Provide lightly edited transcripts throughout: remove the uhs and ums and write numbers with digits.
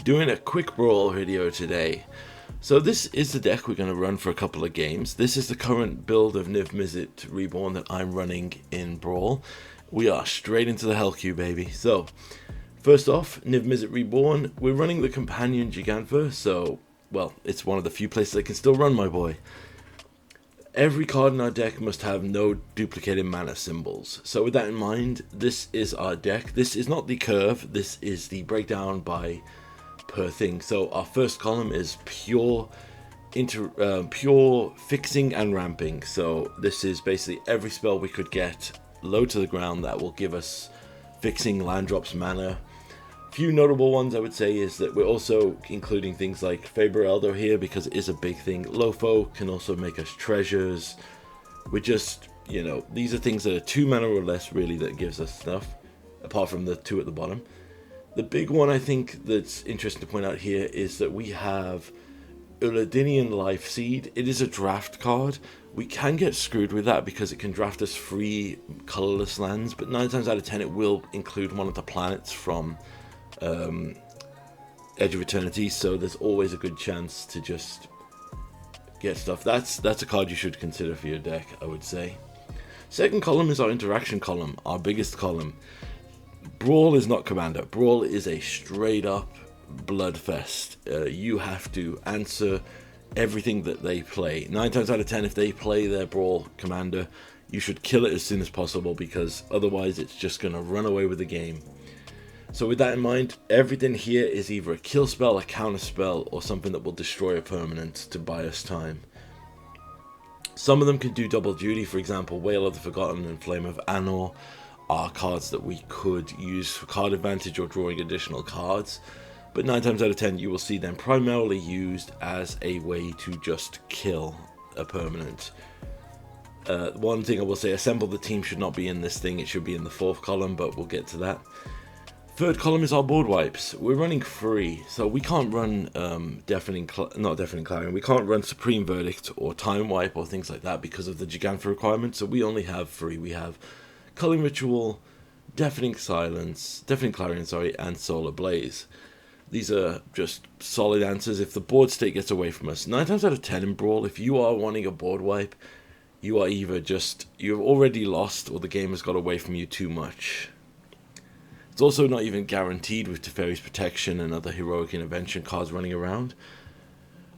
Doing a quick brawl video today. So this is the deck we're going to run for a couple of games. This is the current build of Mizzet Reborn that I'm running in Brawl. We are straight into the Hell Queue, baby. So, first off, Mizzet Reborn, we're running the Companion Gigantha, so, well, it's one of the few places I can still run, my boy. Every card in our deck must have no duplicated mana symbols. So with that in mind, this is our deck. This is not the curve, this is the breakdown by per thing. So our first column is pure fixing and ramping. So this is basically every spell we could get low to the ground that will give us fixing, land drops, mana. Few notable ones I would say is that we're also including things like Faber Elder here because it is a big thing. Lofo can also make us treasures. We're just, you know, these are things that are 2 mana or less really that gives us stuff, apart from the 2 at the bottom. The big one I think that's interesting to point out here is that we have Uladinian Life Seed. It is a draft card. We can get screwed with that because it can draft us free colorless lands, but 9 times out of 10 it will include one of the planets from Edge of Eternity, so there's always a good chance to just get stuff. That's a card you should consider for your deck, I would say. Second column is our interaction column, our biggest column. Brawl is not Commander. Brawl is a straight up bloodfest. You have to answer everything that they play. 9 times out of 10, if they play their Brawl Commander, you should kill it as soon as possible because otherwise it's just going to run away with the game. So with that in mind, everything here is either a kill spell, a counter spell, or something that will destroy a permanent to buy us time. Some of them can do double duty, for example, Wail of the Forgotten and Flame of Anor are cards that we could use for card advantage or drawing additional cards. But 9 times out of 10, you will see them primarily used as a way to just kill a permanent. One thing I will say, Assemble the Team should not be in this thing, it should be in the 4th column, but we'll get to that. Third column is our board wipes. We're running free, so we can't run not Deafening Clarion, we can't run Supreme Verdict or Time Wipe or things like that because of the Gigantha requirement, so we only have free. We have Culling Ritual, Deafening Clarion, and Solar Blaze. These are just solid answers if the board state gets away from us. 9 times out of 10 in Brawl, if you are wanting a board wipe, you are either you've already lost or the game has got away from you too much. It's also not even guaranteed with Teferi's Protection and other Heroic Intervention cards running around.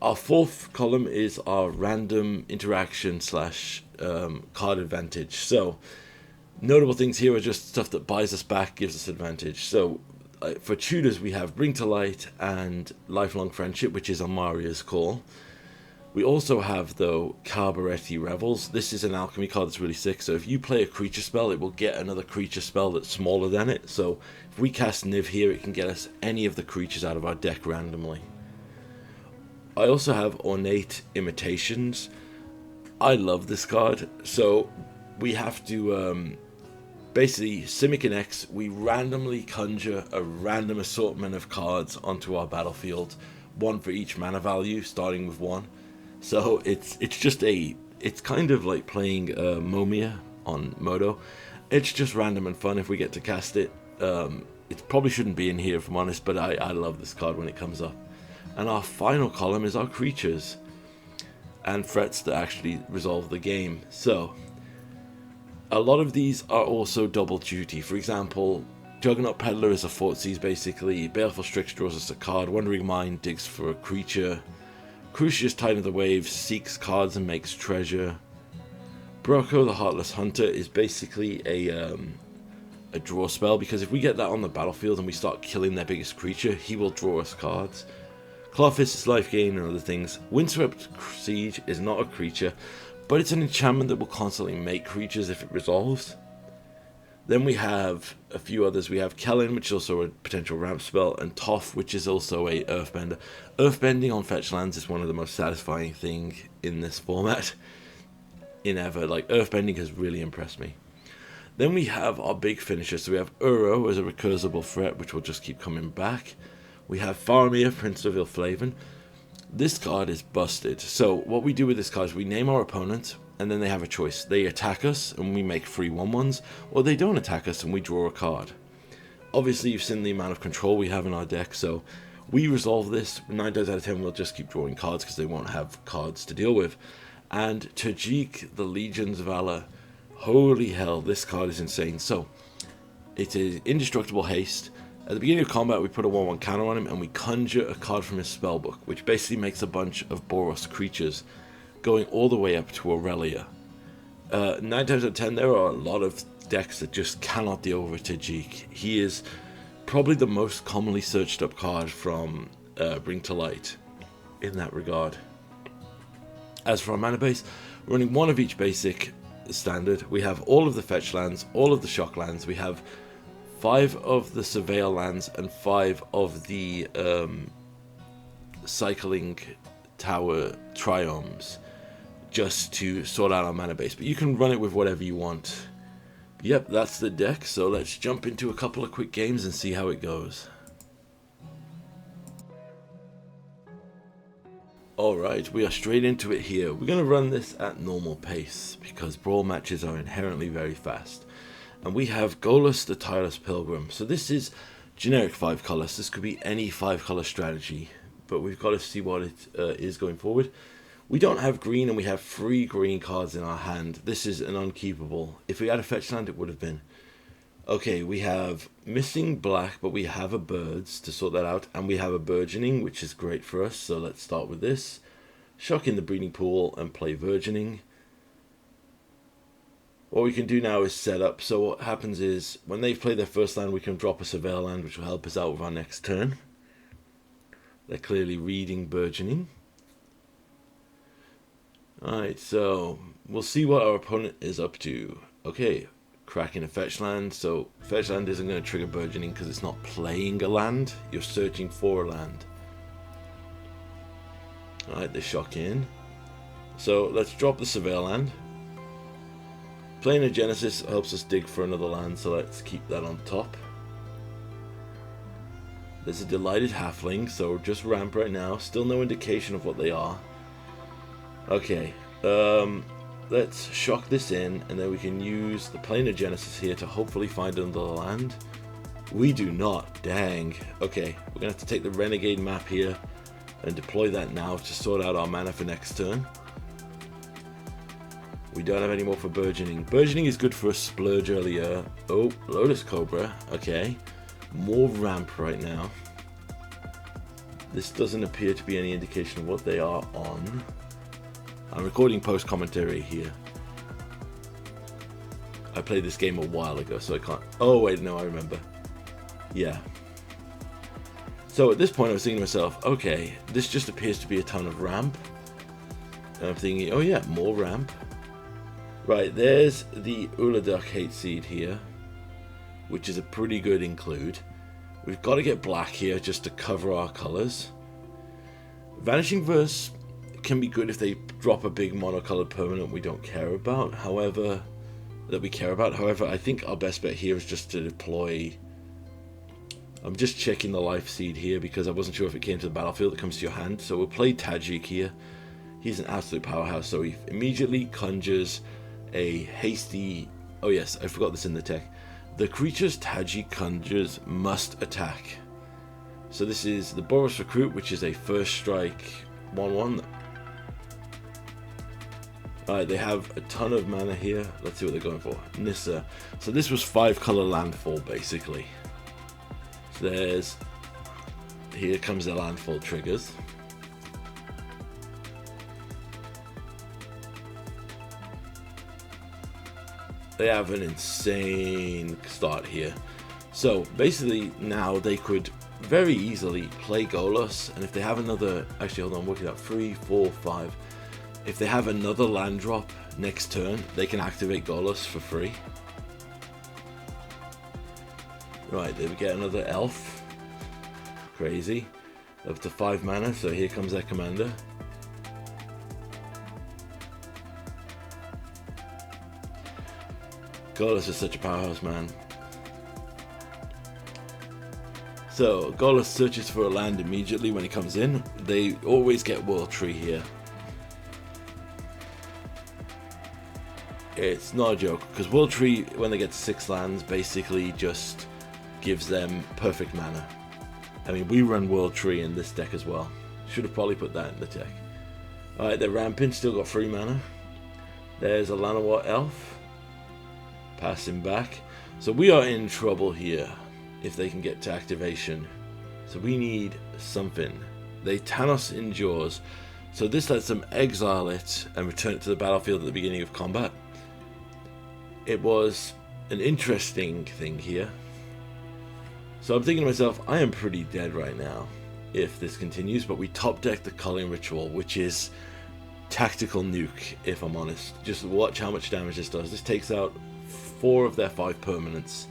Our 4th column is our random interaction / card advantage. So, notable things here are just stuff that buys us back, gives us advantage. So, for tutors we have Bring to Light and Lifelong Friendship, which is Amaria's Call. We also have, though, Carburetti Revels. This is an alchemy card that's really sick, so if you play a creature spell, it will get another creature spell that's smaller than it. So if we cast Niv here, it can get us any of the creatures out of our deck randomly. I also have Ornate Imitations. I love this card. So we have to, basically, Simic and X, we randomly conjure a random assortment of cards onto our battlefield. 1 for each mana value, starting with 1. So it's kind of like playing Momia on Modo. It's just random and fun if we get to cast it. It probably shouldn't be in here if I'm honest, but I love this card when it comes up. And our final column is our creatures and threats that actually resolve the game. So a lot of these are also double duty. For example, Juggernaut Peddler is a Thoughtseize basically. Baleful Strix draws us a card. Wandering Mind digs for a creature. Crucius Titan of the Waves seeks cards and makes treasure. Broko the Heartless Hunter is basically a draw spell because if we get that on the battlefield and we start killing their biggest creature, he will draw us cards. Clawfist is life gain and other things. Windswept Siege is not a creature, but it's an enchantment that will constantly make creatures if it resolves. Then we have a few others. We have Kellen, which is also a potential ramp spell, and Toph, which is also a Earthbender. Earthbending on fetch lands is one of the most satisfying things in this format in ever. Like, Earthbending has really impressed me. Then we have our big finishers. So we have Uro as a recursible threat, which will just keep coming back. We have Faramir, Prince of Ilflaven. This card is busted. So what we do with this card is we name our opponent, and then they have a choice. They attack us, and we make free 1/1s, or they don't attack us, and we draw a card. Obviously, you've seen the amount of control we have in our deck, so We resolve this, 9 times out of 10 we'll just keep drawing cards because they won't have cards to deal with. And Tajik, the Legion's Valor, holy hell, this card is insane. So, it is indestructible haste. At the beginning of combat we put a 1/1 counter on him and we conjure a card from his spellbook, which basically makes a bunch of Boros creatures, going all the way up to Aurelia. 9 times out of 10 there are a lot of decks that just cannot deal with Tajik. He is probably the most commonly searched up card from Bring to Light in that regard. As for our mana base, we're running 1 of each basic standard. We have all of the fetch lands, all of the shock lands. We have 5 of the surveil lands and 5 of the cycling tower triomes, just to sort out our mana base. But you can run it with whatever you want. Yep, that's the deck, so let's jump into a couple of quick games and see how it goes. Alright, we are straight into it here. We're going to run this at normal pace, because Brawl matches are inherently very fast. And we have Golos the Tireless Pilgrim. So this is generic 5 colors. This could be any 5 color strategy, but we've got to see what it is going forward. We don't have green and we have 3 green cards in our hand. This is an unkeepable. If we had a fetch land, it would have been. Okay, we have missing black, but we have a birds to sort that out. And we have a burgeoning, which is great for us. So let's start with this. Shock in the breeding pool and play burgeoning. What we can do now is set up. So what happens is, when they've played their first land, we can drop a surveil land, which will help us out with our next turn. They're clearly reading burgeoning. Alright, so we'll see what our opponent is up to. Okay, cracking a fetch land. So fetch land isn't going to trigger burgeoning because it's not playing a land. You're searching for a land. Alright, they shock in. So let's drop the surveil land. Playing a Genesis helps us dig for another land, so let's keep that on top. There's a Delighted Halfling, so just ramp right now. Still no indication of what they are. Okay, let's shock this in, and then we can use the Planar Genesis here to hopefully find another land. We do not, dang. Okay, we're going to have to take the Renegade map here and deploy that now to sort out our mana for next turn. We don't have any more for Burgeoning. Burgeoning is good for a splurge earlier. Oh, Lotus Cobra, okay. More ramp right now. This doesn't appear to be any indication of what they are on. I'm recording post-commentary here. I played this game a while ago, so I can't... Oh, wait, no, I remember. Yeah. So at this point, I was thinking to myself, okay, this just appears to be a ton of ramp. And I'm thinking, oh yeah, more ramp. Right, there's the Uladuk Hate Seed here, which is a pretty good include. We've got to get black here just to cover our colors. Vanishing Verse can be good if they drop a big monocolored permanent we don't care about. However, I think our best bet here is just to deploy. I'm just checking the life seed here because I wasn't sure if it came to the battlefield. It comes to your hand, so we'll play Tajik here. He's an absolute powerhouse, so he immediately conjures a hasty... Oh yes, I forgot this in the tech. The creatures Tajik conjures must attack. So this is the Boros Recruit, which is a first strike 1/1. Alright, they have a ton of mana here. Let's see what they're going for. Nissa. So this was 5 color landfall basically. So there's... Here comes the landfall triggers. They have an insane start here. So basically now they could very easily play Golos, and if they have another... Actually, hold on, work it out. 3, 4, 5. If they have another land drop next turn, they can activate Golos for free. Right, there we get another elf. Crazy. Up to 5 mana, so here comes their commander. Golos is such a powerhouse, man. So, Golos searches for a land immediately when he comes in. They always get World Tree here. It's not a joke, because World Tree, when they get to 6 lands, basically just gives them perfect mana. I mean, we run World Tree in this deck as well. Should have probably put that in the deck. Alright, they're ramping, still got 3 mana. There's a Llanowar Elf. Passing back. So we are in trouble here if they can get to activation. So we need something. They Thanos Endures. So this lets them exile it and return it to the battlefield at the beginning of combat. It was an interesting thing here. So I'm thinking to myself, I am pretty dead right now if this continues, but we top deck the Culling Ritual, which is tactical nuke, if I'm honest. Just watch how much damage this does. This takes out 4 of their 5 permanents.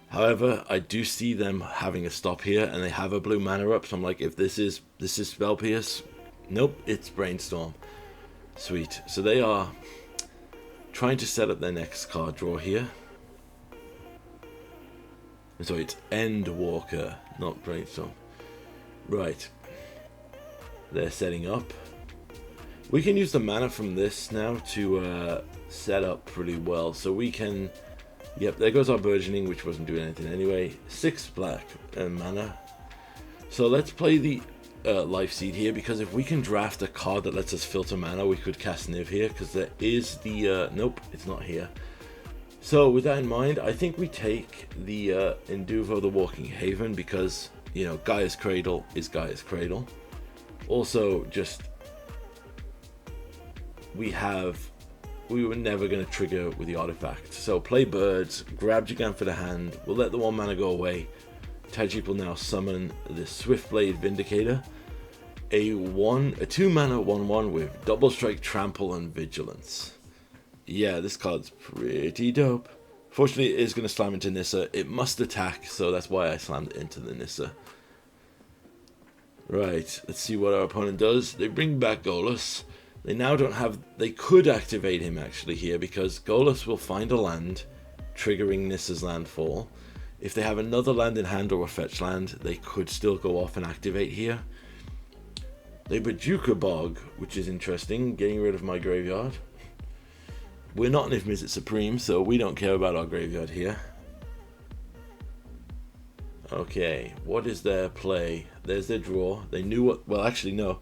However, I do see them having a stop here, and they have a blue mana up, so I'm like, if this is Spell Pierce, nope, it's Brainstorm. Sweet. So they are trying to set up their next card draw here. So it's Endwalker, not Brainstorm. Right. They're setting up. We can use the mana from this now to set up pretty well. So we can... Yep, there goes our Burgeoning, which wasn't doing anything anyway. 6 black mana. So let's play the Life Seed here, because if we can draft a card that lets us filter mana, we could cast Niv here, because there is the... nope, it's not here. So with that in mind, I think we take the Induvo the Walking Haven, because, you know, Gaia's Cradle is Gaia's Cradle. Also, just... we were never going to trigger with the artifact. So play birds, grab Gigant for the hand, we'll let the 1 mana go away. Tajik will now summon the Swiftblade Vindicator. A 2 mana 1/1 with double strike, trample, and vigilance. Yeah, this card's pretty dope. Fortunately, it is going to slam into Nissa. It must attack, so that's why I slammed it into the Nissa. Right, let's see what our opponent does. They bring back Golos. They now don't have... They could activate him actually here, because Golos will find a land, triggering Nissa's landfall. If they have another land in hand or a fetch land, they could still go off and activate here. They Bajuka Bog, which is interesting, getting rid of my graveyard. We're not in Mizzet Supreme, so we don't care about our graveyard here. Okay, what is their play? There's their draw. They knew what... Well, actually, no.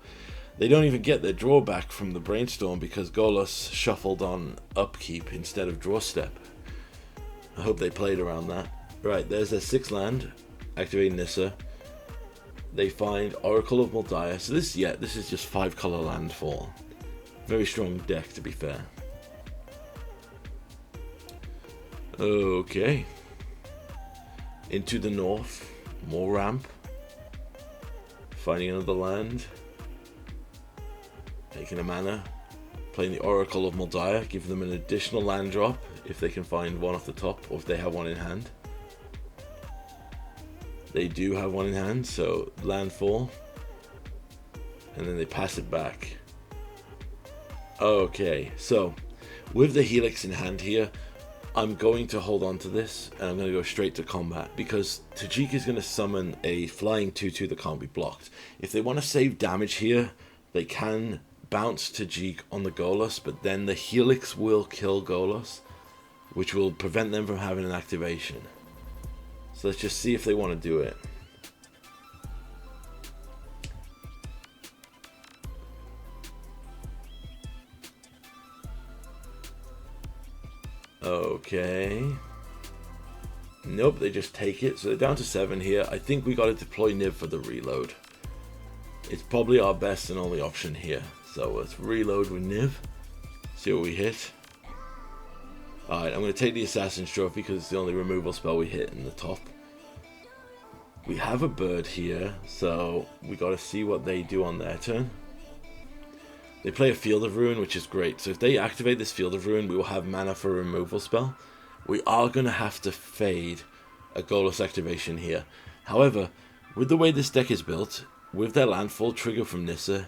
They don't even get their draw back from the Brainstorm because Golos shuffled on Upkeep instead of Draw Step. I hope they played around that. Right, there's their 6 land, activating Nissa. They find Oracle of Moldiah. So this is just 5 color landfall. Very strong deck, to be fair. Okay. Into the north, more ramp. Finding another land. Taking a mana. Playing the Oracle of Moldiah, give them an additional land drop if they can find one off the top, or if they have one in hand. They do have one in hand, so landfall. And then they pass it back. Okay, so with the Helix in hand here, I'm going to hold on to this, and I'm going to go straight to combat, because Tajik is going to summon a flying 2/2 that can't be blocked. If they want to save damage here, they can bounce Tajik on the Golos, but then the Helix will kill Golos, which will prevent them from having an activation. So let's just see if they want to do it. Okay. Nope, they just take it. So they're down to 7 here. I think we got to deploy Niv for the reload. It's probably our best and only option here. So let's reload with Niv. See what we hit. Alright, I'm going to take the Assassin's Trophy because it's the only removal spell we hit in the top. We have a bird here, so we got to see what they do on their turn. They play a Field of Ruin, which is great. So if they activate this Field of Ruin, we will have mana for a removal spell. We are going to have to fade a Golos activation here. However, with the way this deck is built, with their landfall trigger from Nissa,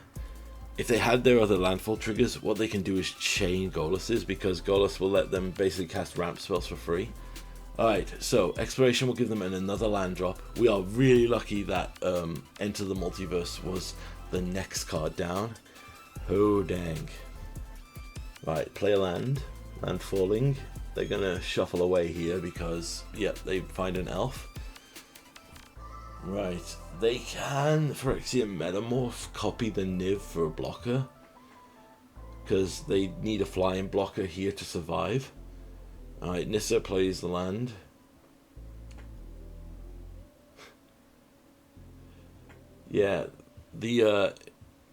if they had their other landfall triggers, what they can do is chain Golos's, because Golos will let them basically cast ramp spells for free. Alright, so Exploration will give them another land drop. We are really lucky that Enter the Multiverse was the next card down. Oh dang. Right, play a land. Land falling. They're gonna shuffle away here because, yep, they find an elf. Right, they can, Phyrexian Metamorph, copy the Niv for a blocker, because they need a flying blocker here to survive. Alright, Nissa plays the land. Yeah, the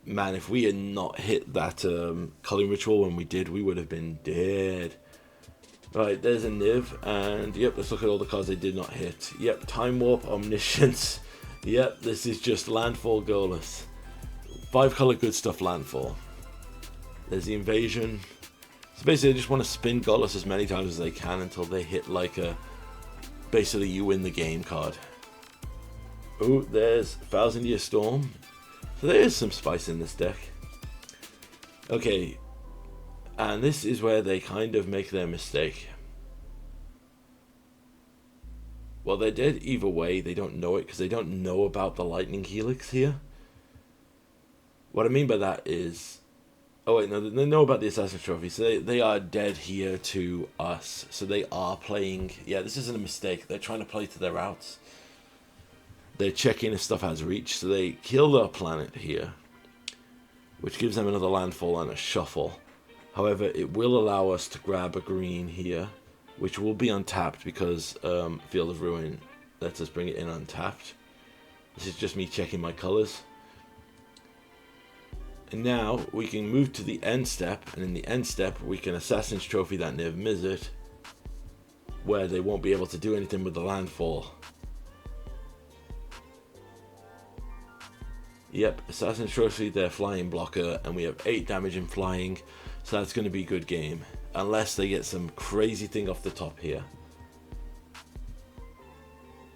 man, if we had not hit that culling ritual when we did, we would have been dead. Right, there's a Niv, and yep, let's look at all the cards they did not hit. Yep, Time Warp, Omniscience. Yep, this is just Landfall Golos. 5-color good stuff landfall. There's the Invasion. So basically, they just want to spin Golos as many times as they can until they hit like a basically you win the game card. Oh, there's 1,000 Year Storm. So there is some spice in this deck. Okay, and this is where they kind of make their mistake. Well, they're dead either way. They don't know it because they don't know about the Lightning Helix here. What I mean by that is... Oh wait, no, they know about the Assassin's Trophy, so they are dead here to us. So they are playing... Yeah, this isn't a mistake. They're trying to play to their outs. They're checking if stuff has reach, so they kill their planet here, which gives them another landfall and a shuffle. However, it will allow us to grab a green here, which will be untapped because Field of Ruin lets us bring it in untapped. This is just me checking my colors. And now we can move to the end step, and in the end step we can Assassin's Trophy that Niv Mizzet, where they won't be able to do anything with the landfall. Yep, Assassin's Trophy, their flying blocker, and we have 8 damage in flying, so that's going to be a good game. Unless they get some crazy thing off the top here.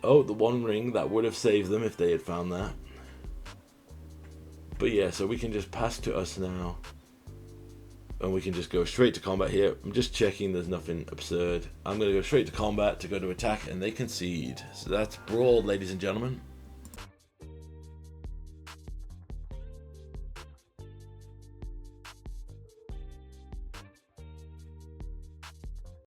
Oh, the One Ring, that would have saved them if they had found that. But yeah, so we can just pass to us now. And we can just go straight to combat here. I'm just checking there's nothing absurd. I'm going to go straight to combat to go to attack, and they concede. So that's Brawl, ladies and gentlemen.